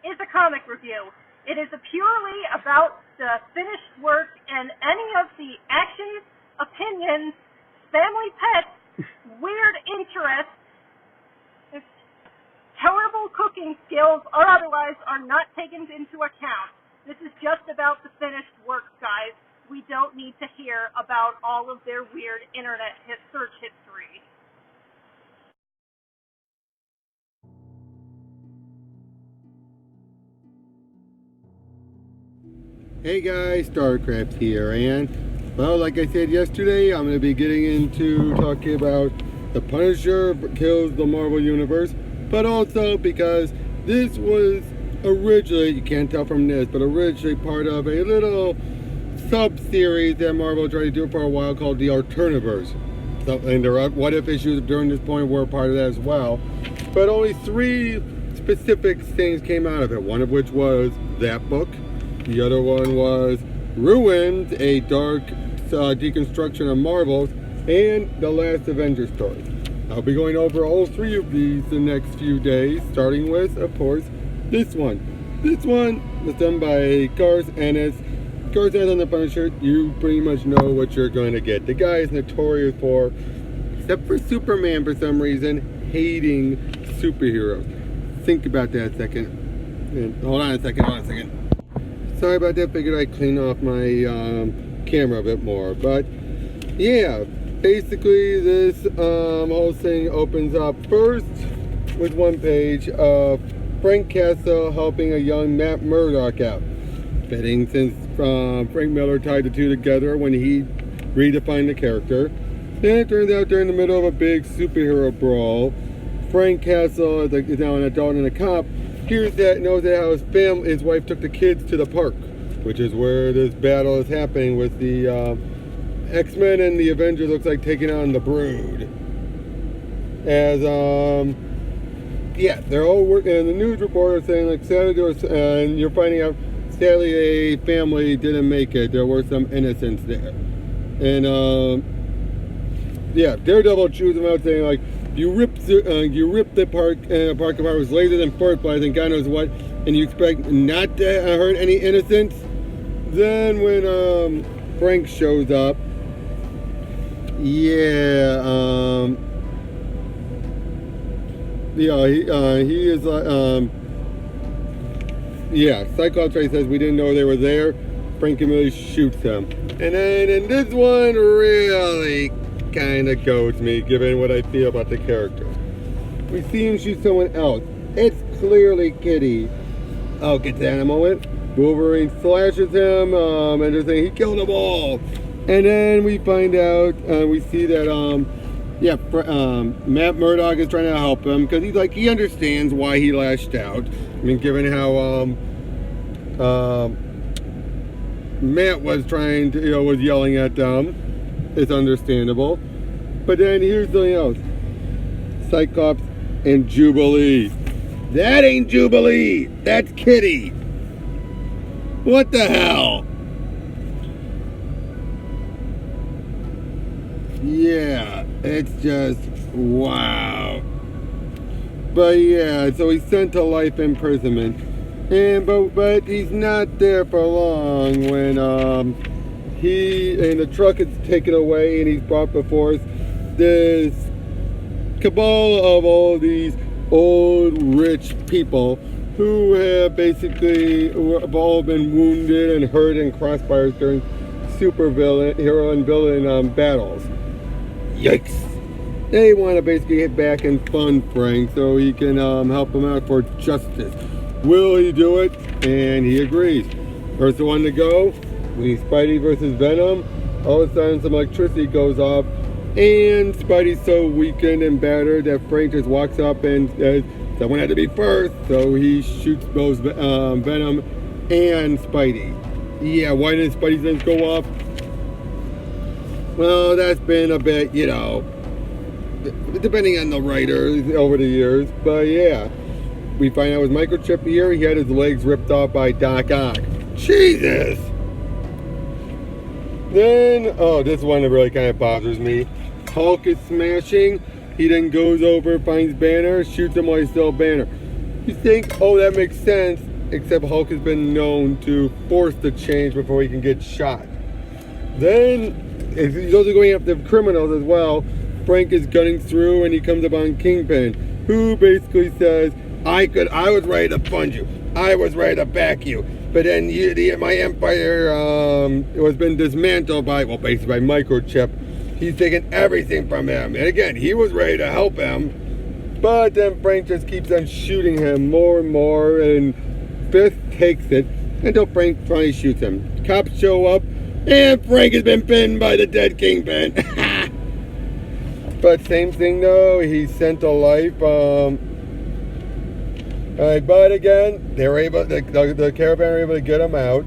is a comic review. It is purely about the finished work and any of the actions, opinions, family pets, weird interests, terrible cooking skills, or otherwise are not taken into account. This is just about the finished work, guys. We don't need to hear about all of their weird internet search history. Hey guys, StarCraft here, and well, like I said yesterday, I'm going to be getting into talking about the Punisher kills the Marvel Universe, but also because this was originally, you can't tell from this, but originally part of a little sub-series that Marvel tried to do for a while called the Alternaverse. So, and the what if issues during this point were part of that as well, but only 3 specific things came out of it, one of which was that book. The other one was Ruined, a dark deconstruction of Marvel's, and the last Avengers story. I'll be going over all 3 of these the next few days, starting with, of course, this one. This one was done by Garth Ennis. Garth Ennis on the Punisher, you pretty much know what you're going to get. The guy is notorious for, except for Superman for some reason, hating superheroes. Think about that a second. And hold on a second. Sorry about that, figured I'd clean off my camera a bit more. But yeah, basically this whole thing opens up first with one page of Frank Castle helping a young Matt Murdock out. Fitting since Frank Miller tied the two together when he redefined the character. Then it turns out during the middle of a big superhero brawl, Frank Castle is now an adult and a cop. Hears that, knows that how his wife took the kids to the park, which is where this battle is happening with the X-Men and the Avengers. Looks like taking on the Brood. As yeah, they're all working. And the news reporter saying like Saturday, and you're finding out sadly a family didn't make it. There were some innocents there, and yeah, Daredevil chews them out saying like, you ripped the park apart with lasers and force flies and God knows what, and you expect not to hurt any innocents? Then when Frank shows up, yeah, he is like, yeah, Cyclops says we didn't know they were there. Frank immediately shoots him, and then in this one really kind of goes me, given what I feel about the character. We see him shoot someone else. It's clearly Kitty. I'll get to that in a moment. Wolverine slashes him, and they're saying he killed them all. And then we find out, we see that, Matt Murdock is trying to help him because he's like, he understands why he lashed out. I mean, given how Matt was trying to, was yelling at them. It's understandable. But then here's something else. Cyclops and Jubilee. That ain't Jubilee. That's Kitty. What the hell? Yeah, it's just wow. But yeah, so he's sent to life imprisonment. And but he's not there for long when the truck is taken away and he's brought before us this cabal of all these old rich people who have basically all been wounded and hurt in crossfires during hero and villain battles. Yikes! They want to basically get back and fund Frank so he can help them out for justice. Will he do it? And he agrees. First one to go, we need Spidey versus Venom. All of a sudden some electricity goes off and Spidey's so weakened and battered that Frank just walks up and says someone had to be first, so he shoots both Venom and Spidey. Yeah, why didn't Spidey's things go off? Well, that's been a bit, depending on the writers over the years, but yeah. We find out with Microchip here, he had his legs ripped off by Doc Ock. Jesus! Then, oh, this one really kind of bothers me. Hulk is smashing. He then goes over, finds Banner, shoots him while he's still Banner. You think, oh, that makes sense. except Hulk has been known to force the change before he can get shot. Then, he's also going after criminals as well. Frank is gunning through and he comes upon Kingpin, who basically says, I was ready to fund you. I was ready to back you. But then my empire was been dismantled by, well, basically by Microchip. He's taken everything from him. And again, he was ready to help him. But then Frank just keeps on shooting him more and more. And Fisk takes it until Frank finally shoots him. Cops show up. And Frank has been pinned by the dead Kingpin. But same thing though, he sent to life. But again, they were able. The caravan were able to get him out.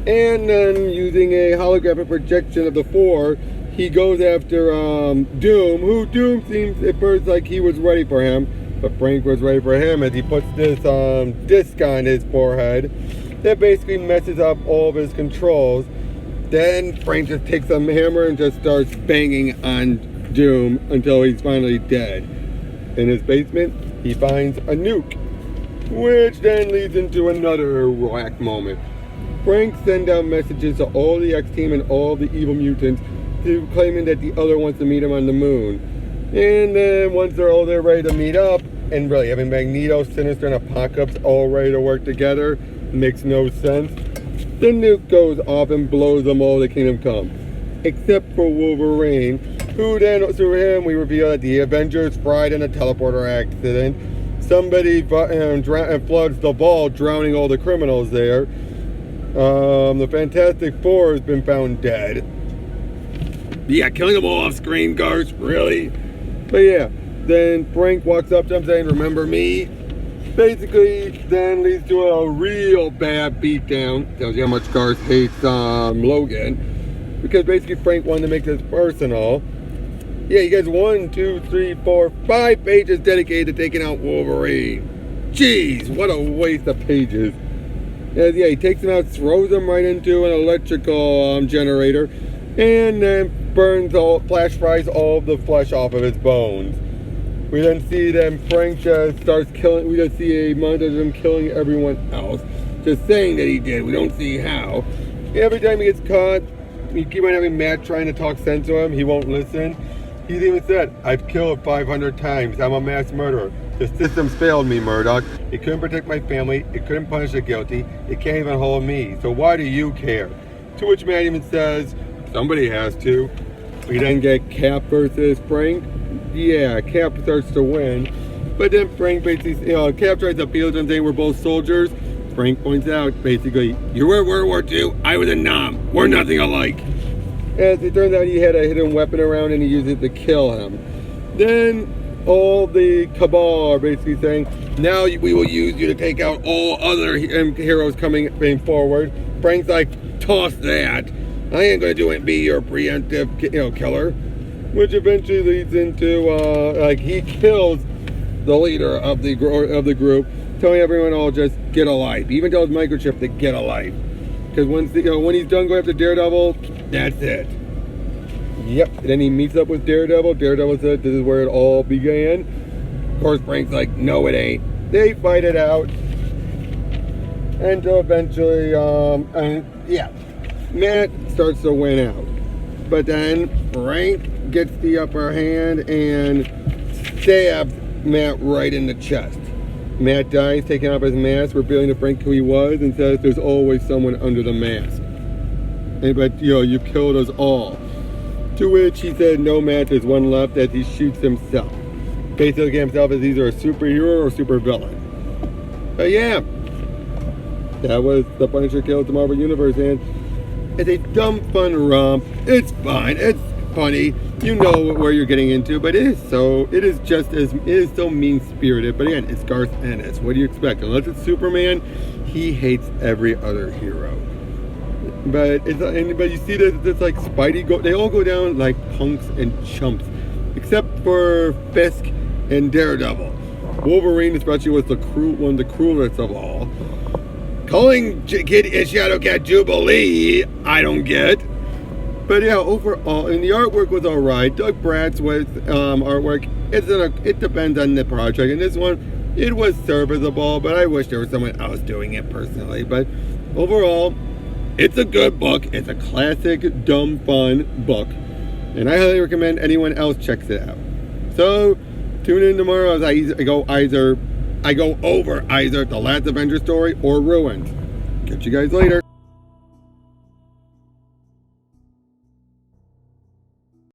And then using a holographic projection of the four, he goes after Doom, who Doom seems at first like he was ready for him. But Frank was ready for him as he puts this disc on his forehead that basically messes up all of his controls. Then Frank just takes a hammer and just starts banging on Doom until he's finally dead. In his basement, he finds a nuke, which then leads into another whack moment. Frank sends out messages to all the X-Team and all the evil mutants claiming that the other wants to meet him on the moon. And then once they're all there ready to meet up, and really having Magneto, Sinister, and Apocalypse all ready to work together makes no sense. The nuke goes off and blows them all to Kingdom Come. Except for Wolverine, who then, through him, we reveal that the Avengers fried in a teleporter accident. Somebody floods the vault, drowning all the criminals there. The Fantastic Four has been found dead. Yeah, killing them all off screen, Garth, really? But yeah, then Frank walks up to him saying, remember me? Basically, then leads to a real bad beatdown. Tells you how much Garth hates Logan. Because basically Frank wanted to make this personal. Yeah, you guys 1, 2, 3, 4, 5 pages dedicated to taking out Wolverine. Jeez, what a waste of pages. Yeah, he takes him out, throws him right into an electrical generator, and then flash fries all the flesh off of his bones. We then see them, Frank just starts killing, we just see a montage of him killing everyone else. Just saying that he did, we don't see how. Every time he gets caught, we keep on having Matt trying to talk sense to him, he won't listen. He's even said, I've killed 500 times, I'm a mass murderer. The system's failed me, Murdoch. It couldn't protect my family, it couldn't punish the guilty, it can't even hold me, so why do you care? To which Matt even says, somebody has to. We then get Cap versus Frank. Yeah, Cap starts to win. But then Frank basically, Cap tries to appeal to him saying we're both soldiers. Frank points out, basically, you were in World War II, I was in Nam. We're nothing alike. As it turns out, he had a hidden weapon around and he used it to kill him. Then all the Cabal are basically saying, now we will use you to take out all other heroes coming forward. Frank's like, toss that. I ain't gonna do it. Be your preemptive, killer. Which eventually leads into he kills the leader of the group, telling everyone all just get a life. He even tells Microchip to get a life, because when he's done going after Daredevil, that's it. Yep. And then he meets up with Daredevil. Daredevil said this is where it all began. Of course, Frank's like, no, it ain't. They fight it out until eventually, Matt starts to win out. But then Frank gets the upper hand and stabs Matt right in the chest. Matt dies, taking off his mask, revealing to Frank who he was, and says there's always someone under the mask. But you killed us all. To which he said, no, Matt, there's one left, as he shoots himself. Basically himself as either a superhero or supervillain. But yeah, that was The Punisher Kills the Marvel Universe, and it's a dumb, fun romp. It's fine. It's funny. You know where you're getting into, but it is so mean-spirited. But again, it's Garth Ennis. What do you expect? Unless it's Superman, he hates every other hero. But you see that it's like Spidey they all go down like punks and chumps, except for Fisk and Daredevil. Wolverine especially was one of the cruelest of all. Calling Shadowcat Jubilee, I don't get. But yeah, overall, and the artwork was alright. Doug Brad's with artwork. It depends on the project. And this one, It was serviceable, but I wish there was someone else doing it personally. But overall, it's a good book. It's a classic, dumb, fun book. And I highly recommend anyone else checks it out. So, tune in tomorrow as I go over either The Last Avenger story or Ruins. Catch you guys later.